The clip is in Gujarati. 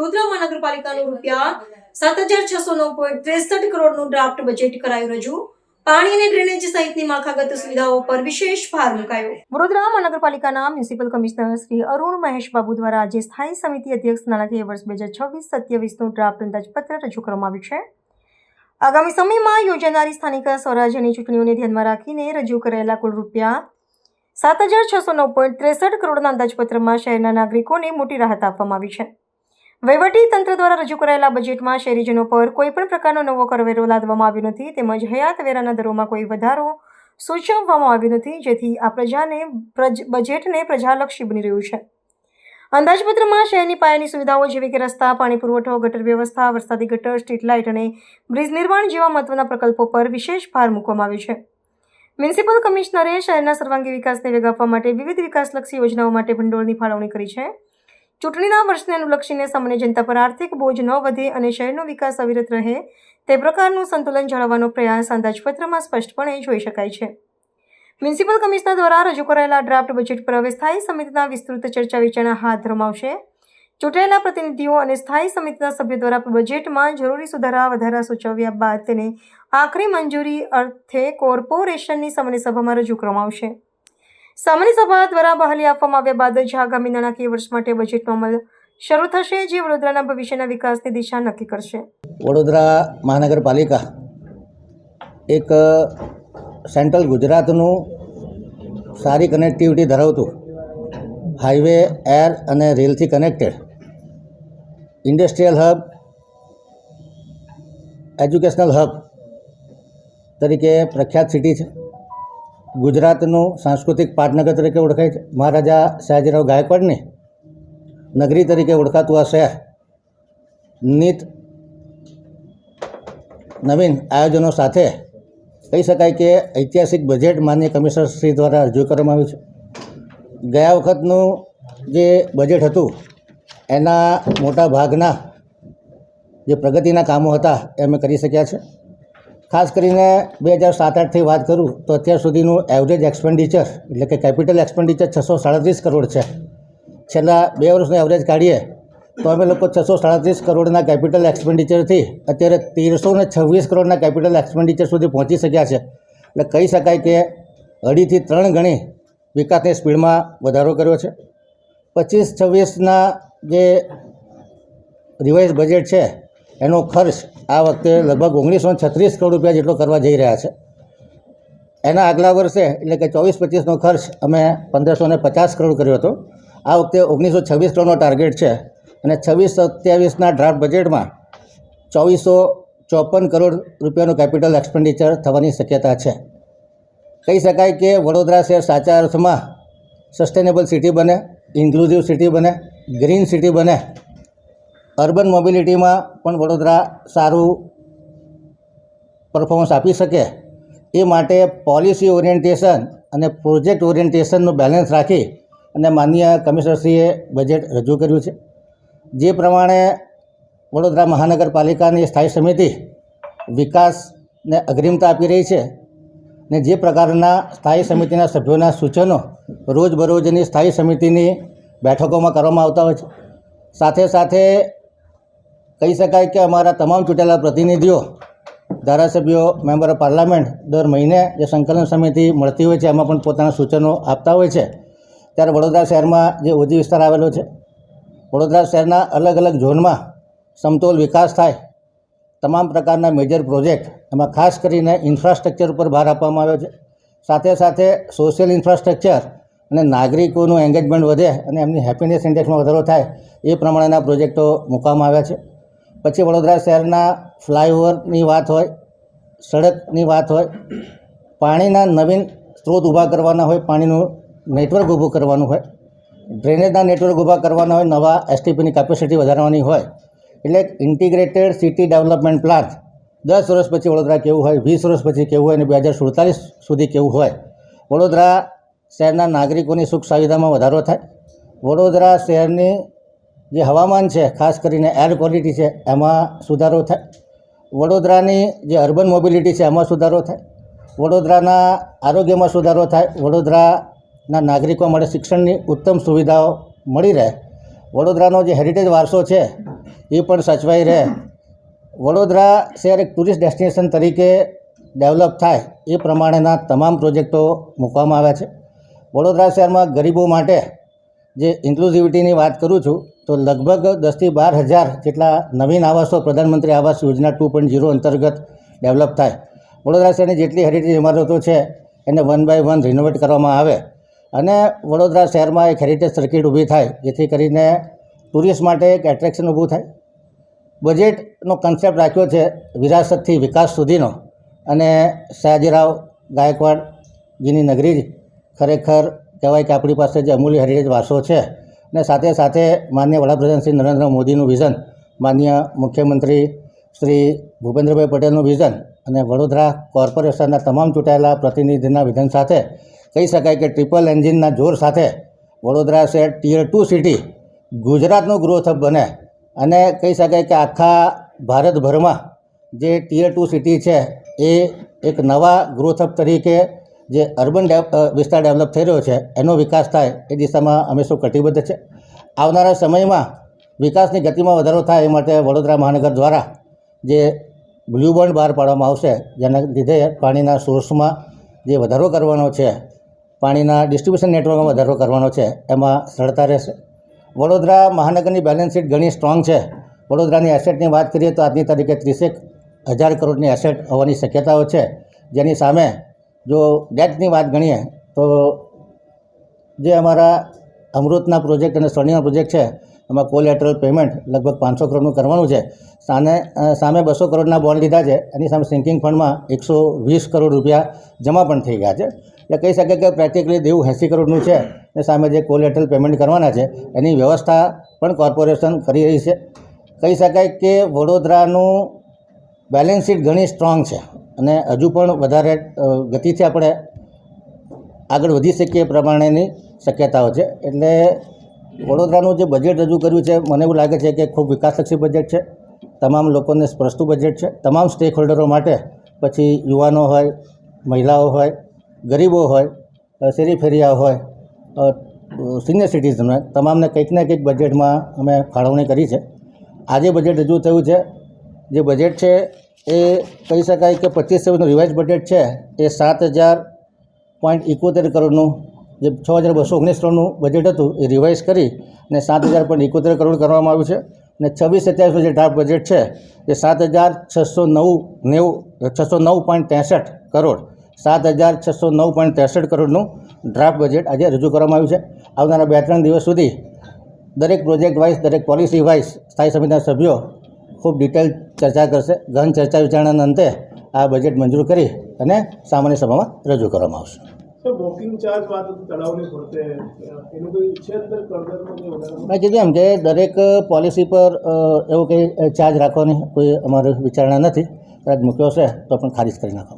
વડોદરા મહાનગરપાલિકાનું રૂપિયા 7,609.63 કરોડનું ડ્રાફ્ટ બજેટ કરાયું રજૂ. પાણી અને ડ્રેનેજ સહિતની માળખાગત સુવિધાઓ પર વિશેષ ભાર મુકાયો. વડોદરા મહાનગરપાલિકાના મ્યુનિસિપલ કમિશનર શ્રી અરુણ મહેશ બાબુ દ્વારા આજે સ્થાયી સમિતિ અધ્યક્ષ નાણાકીય વર્ષ 2026-27નું ડ્રાફ્ટ અંદાજપત્ર રજૂ કરવામાં આવ્યું છે. આગામી સમયમાં યોજાનારી સ્થાનિક સ્વરાજ્યની ચૂંટણીઓને ધ્યાનમાં રાખીને રજૂ કરાયેલા કુલ રૂપિયા 7,609.63 કરોડના અંદાજપત્રમાં શહેરના નાગરિકોને મોટી રાહત આપવામાં આવી છે. વહીવટી તંત્ર દ્વારા રજૂ કરાયેલા બજેટમાં શહેરીજનો પર કોઈપણ પ્રકારનો નવો કરવેરો લાદવામાં આવ્યો નથી, તેમજ હયાત વેરાના દરોમાં કોઈ વધારો સૂચવવામાં આવ્યો નથી, જેથી આ બજેટને પ્રજાલક્ષી બની રહ્યું છે. અંદાજપત્રમાં શહેરની પાયાની સુવિધાઓ જેવી કે રસ્તા, પાણી પુરવઠો, ગટર વ્યવસ્થા, વરસાદી ગટર, સ્ટ્રીટ લાઇટ અને બ્રિજ નિર્માણ જેવા મહત્વના પ્રકલ્પો પર વિશેષ ભાર મૂકવામાં આવ્યો છે. મ્યુનિસિપલ કમિશનરે શહેરના સર્વાંગી વિકાસને વેગ આપવા માટે વિવિધ વિકાસલક્ષી યોજનાઓ માટે ભંડોળની ફાળવણી કરી છે. ચૂંટણીના વર્ષને અનુલક્ષીને સામાન્ય જનતા પર આર્થિક બોજ ન વધે અને શહેરનો વિકાસ અવિરત રહે તે પ્રકારનું સંતુલન જાળવવાનો પ્રયાસ અંદાજપત્રમાં સ્પષ્ટપણે જોઈ શકાય છે. મ્યુનિસિપલ કમિશનર દ્વારા રજૂ કરાયેલા ડ્રાફ્ટ બજેટ પર હવે સ્થાયી સમિતિના વિસ્તૃત ચર્ચા વિચારણા હાથ ધરવામાં આવશે. ચૂંટાયેલા પ્રતિનિધિઓ અને સ્થાયી સમિતિના સભ્યો દ્વારા બજેટમાં જરૂરી વધારા સૂચવ્યા બાદ તેને આખરી મંજૂરી અર્થે કોર્પોરેશનની સામાન્ય સભામાં રજૂ કરવામાં આવશે. સામાન્ય સભા દ્વારા બહાલી આપવામાં આવ્યા બાદ જ આગામી નાણાકીય વર્ષ માટે બજેટનો અમલ શરૂ થશે, જે વડોદરાના ભવિષ્યના વિકાસની દિશા નક્કી કરશે. વડોદરા મહાનગરપાલિકા એક સેન્ટ્રલ ગુજરાતનું સારી કનેક્ટિવિટી ધરાવતું હાઈવે, એર અને રેલથી connected industrial hub, educational hub તરીકે પ્રખ્યાત સિટી છે. ગુજરાતનું સાંસ્કૃતિક પાટનગર તરીકે ઓળખાય છે. મહારાજા સયાજીરાવ ગાયકવાડની નગરી તરીકે ઓળખાતું આ શહેર નિત નવીન આયોજનો સાથે કહી શકાય કે ઐતિહાસિક બજેટ માન્ય કમિશનર શ્રી દ્વારા રજૂ કરવામાં આવ્યું છે. ગયા વખતનું જે બજેટ હતું એના મોટા ભાગના જે પ્રગતિના કામો હતા એ અમે કરી શક્યા છે. ખાસ કરીને 2007-8થી વાત કરું તો અત્યાર સુધીનું એવરેજ એક્સપેન્ડિચર એટલે કે કેપિટલ એક્સપેન્ડિચર 637 કરોડ છે. છેલ્લા 2 વર્ષનું એવરેજ કાઢીએ તો અમે લોકો 637 કરોડના કેપિટલ એક્સપેન્ડિચરથી અત્યારે 1,326 કરોડના કેપિટલ એક્સપેન્ડિચર સુધી પહોંચી શક્યા છે. એટલે કહી શકાય કે 2.5 થી 3 ગણી વિકાસની સ્પીડમાં વધારો કર્યો છે. 25-26ના જે રિવાઇઝ બજેટ છે એનો ખર્ચ આ વખતે લગભગ 1,936 કરોડ રૂપિયા જેટલો કરવા જઈ રહ્યા છે. એના આગલા વર્ષે એટલે કે 24-25નો ખર્ચ અમે 1,550 કરોડ કર્યો હતો. આ વખતે 1,926 કરોડનો ટાર્ગેટ છે અને 26-27ના ડ્રાફ્ટ બજેટમાં 2,454 કરોડ રૂપિયાનું કેપિટલ એક્સપેન્ડિચર થવાની શક્યતા છે. કહી શકાય કે વડોદરા શહેર સાચા અર્થમાં સસ્ટેનેબલ સિટી બને, ઇન્ક્લુઝિવ સિટી બને, ગ્રીન સિટી બને. અર્બન મોબિલિટીમાં પણ વડોદરા સારું પરફોર્મન્સ આપી શકે એ માટે પોલિસી ઓરિએન્ટેશન અને પ્રોજેક્ટ ઓરિએન્ટેશનનું બેલેન્સ રાખી અને માનનીય કમિશનરશ્રીએ બજેટ રજૂ કર્યું છે. જે પ્રમાણે વડોદરા મહાનગરપાલિકાની સ્થાયી સમિતિ વિકાસને અગ્રિમતા આપી રહી છે ને જે પ્રકારના સ્થાયી સમિતિના સભ્યોના સૂચનો રોજબરોજની સ્થાયી સમિતિની બેઠકોમાં કરવામાં આવતા હોય છે. સાથે સાથે કહી શકાય કે અમારા તમામ ચૂંટેલા પ્રતિનિધિઓ, ધારાસભ્યો, મેમ્બર ઓફ પાર્લામેન્ટ દર મહિને જે સંકલન સમિતિ મળતી હોય છે એમાં પણ પોતાના સૂચનો આપતા હોય છે. ત્યારે વડોદરા શહેરમાં જે ઓજી વિસ્તાર આવેલો છે, વડોદરા શહેરના અલગ અલગ ઝોનમાં સમતોલ વિકાસ થાય, તમામ પ્રકારના મેજર પ્રોજેક્ટ એમાં ખાસ કરીને ઇન્ફ્રાસ્ટ્રક્ચર ઉપર ભાર આપવામાં આવ્યો છે. સાથે સાથે સોશિયલ ઇન્ફ્રાસ્ટ્રક્ચર અને નાગરિકોનું એન્ગેજમેન્ટ વધે અને એમની હેપીનેસ ઇન્ડેક્સમાં વધારો થાય એ પ્રમાણેના પ્રોજેક્ટો મૂકવામાં આવ્યા છે. પછી વડોદરા શહેરના ફ્લાયઓવરની વાત હોય, સડકની વાત હોય, પાણીના નવીન સ્ત્રોત ઊભા કરવાના હોય, પાણીનું નેટવર્ક ઊભું કરવાનું હોય, ડ્રેનેજના નેટવર્ક ઊભા કરવાના હોય, નવા એસટીપીની કેપેસિટી વધારવાની હોય. એટલે ઇન્ટિગ્રેટેડ સિટી ડેવલપમેન્ટ પ્લાન 10 વર્ષ પછી વડોદરા કેવું હોય, 20 વર્ષ પછી કેવું હોય અને 2047 સુધી કેવું હોય. વડોદરા શહેરના નાગરિકોની સુખ સુવિધામાં વધારો થાય. વડોદરા શહેરની જે હવામાન છે, ખાસ કરીને એર ક્વોલિટી છે, એમાં સુધારો થાય. વડોદરાની જે અર્બન મોબિલિટી છે એમાં સુધારો થાય. વડોદરાના આરોગ્યમાં સુધારો થાય. વડોદરાના નાગરિકો માટે શિક્ષણની ઉત્તમ સુવિધાઓ મળી રહે. વડોદરાનો જે હેરિટેજ વારસો છે એ પણ સચવાઈ રહે, વડોદરા શહેર એક ટુરિસ્ટ ડેસ્ટિનેશન તરીકે ડેવલપ થાય એ પ્રમાણેના તમામ પ્રોજેક્ટો મૂકવામાં આવ્યા છે. વડોદરા શહેરમાં ગરીબો માટે જે ઇન્ક્લુઝિવિટીની વાત કરું છું તો લગભગ 10,000 થી 12,000 જેટલા નવીન આવાસો પ્રધાનમંત્રી આવાસ યોજના 2.0 અંતર્ગત ડેવલપ થાય. વડોદરા શહેરની જેટલી હેરિટેજ ઇમારતો છે એને 1 by 1 રિનોવેટ કરવામાં આવે અને વડોદરા શહેરમાં એક હેરિટેજ સર્કિટ ઊભી થાય, જેથી કરીને ટુરિસ્ટ માટે એક એટ્રેક્શન ઊભું થાય. બજેટનો કન્સેપ્ટ રાખ્યો છે વિરાસતથી વિકાસ સુધીનો, અને સયાજીરાવ ગાયકવાડજીની નગરી ખરેખર કહેવાય કે આપણી પાસે જે અમૂલ્ય હેરિટેજ વારસો છે, અને સાથે સાથે માનનીય વડાપ્રધાન શ્રી નરેન્દ્ર મોદીનું વિઝન, માનનીય મુખ્યમંત્રી શ્રી ભૂપેન્દ્રભાઈ પટેલનું વિઝન અને વડોદરા કોર્પોરેશનના તમામ ચૂંટાયેલા પ્રતિનિધિના વિઝન સાથે કહી શકાય કે ટ્રિપલ એન્જિનના જોર સાથે વડોદરા શહેર ટિયર 2 સિટી ગુજરાતનું ગ્રોથ હબ બને, અને કહી શકાય કે આખા ભારતભરમાં જે ટિયર 2 સિટી છે એ એક નવા ગ્રોથ હબ તરીકે જે અર્બન વિસ્તાર ડેવલપ થઈ રહ્યો છે એનો વિકાસ થાય એ દિશામાં અમે સૌ કટિબદ્ધ છે. આવનારા સમયમાં વિકાસની ગતિમાં વધારો થાય એ માટે વડોદરા મહાનગર દ્વારા જે બ્લુ બોન્ડ બહાર પાડવામાં આવશે, જેના લીધે પાણીના સોર્સમાં જે વધારો કરવાનો છે, પાણીના ડિસ્ટ્રિબ્યુશન નેટવર્કમાં વધારો કરવાનો છે, એમાં સરળતા રહેશે. વડોદરા મહાનગરની બેલેન્સ શીટ ઘણી સ્ટ્રોંગ છે. વડોદરાની એસેટની વાત કરીએ તો આજની તારીખે 30,000 કરોડની એસેટ હોવાની શક્યતાઓ છે, જેની સામે જો ડેટની વાત ગણીએ તો જે અમારા અમૃતના પ્રોજેક્ટ અને સ્વર્ણિમના પ્રોજેક્ટ છે એમાં કોલેટરલ પેમેન્ટ લગભગ 500 કરોડનું કરવાનું છે. સામે 200 કરોડના બોન્ડ લીધા છે, એની સામે સિંકિંગ ફંડમાં 120 કરોડ રૂપિયા જમા પણ થઈ ગયા છે. એટલે કહી શકાય કે પ્રેક્ટિકલી દેવું 80 કરોડનું છે, અને સામે જે કોલેટરલ પેમેન્ટ કરવાના છે એની વ્યવસ્થા પણ કોર્પોરેશન કરી રહી છે. કહી શકાય કે વડોદરાનું બેલેન્સ શીટ ઘણી સ્ટ્રોંગ છે અને હજુ પણ વધારે ગતિથી આપણે આગળ વધી શકીએ એ પ્રમાણેની શક્યતાઓ છે. એટલે વડોદરાનું જે બજેટ રજૂ કર્યું છે મને એવું લાગે છે કે ખૂબ વિકાસલક્ષી બજેટ છે, તમામ લોકોને સ્પર્શતું બજેટ છે. તમામ સ્ટેક હોલ્ડરો માટે, પછી યુવાનો હોય, મહિલાઓ હોય, ગરીબો હોય, શેરી ફેરિયાઓ હોય, સિનિયર સિટીઝન હોય, તમામને કંઈક ને કંઈક બજેટમાં અમે ફાળવણી કરી છે. આજે બજેટ રજૂ થયું છે, જે બજેટ છે એ કહી શકાય કે 25-26નું રિવાઇઝ બજેટ છે એ 7,000.71 કરોડનું, જે 6,219 કરોડનું બજેટ હતું એ રિવાઇઝ કરી અને 7,000.71 કરોડ કરવામાં આવ્યું છે. અને 26-27નું જે ડ્રાફ્ટ બજેટ છે એ 7,609.63 કરોડ 7,609.63 કરોડનું ડ્રાફ્ટ બજેટ આજે રજૂ કરવામાં આવ્યું છે. આવનારા 2-3 દિવસ સુધી દરેક પ્રોજેક્ટ વાઇઝ, દરેક પોલિસી વાઇઝ સ્થાયી સમિતિના સભ્યો ખૂબ ડિટેલ ચર્ચા કરશે. ગહન ચર્ચા વિચારણાના અંતે આ બજેટ મંજૂર કરી અને સામાન્ય સભામાં રજૂ કરવામાં આવશે. મેં કીધું એમ કે દરેક પોલિસી પર એવો કંઈ ચાર્જ રાખવાની કોઈ અમારી વિચારણા નથી. કદાચ મૂક્યો છે તો પણ ખારિજ કરી નાખવામાં આવશે.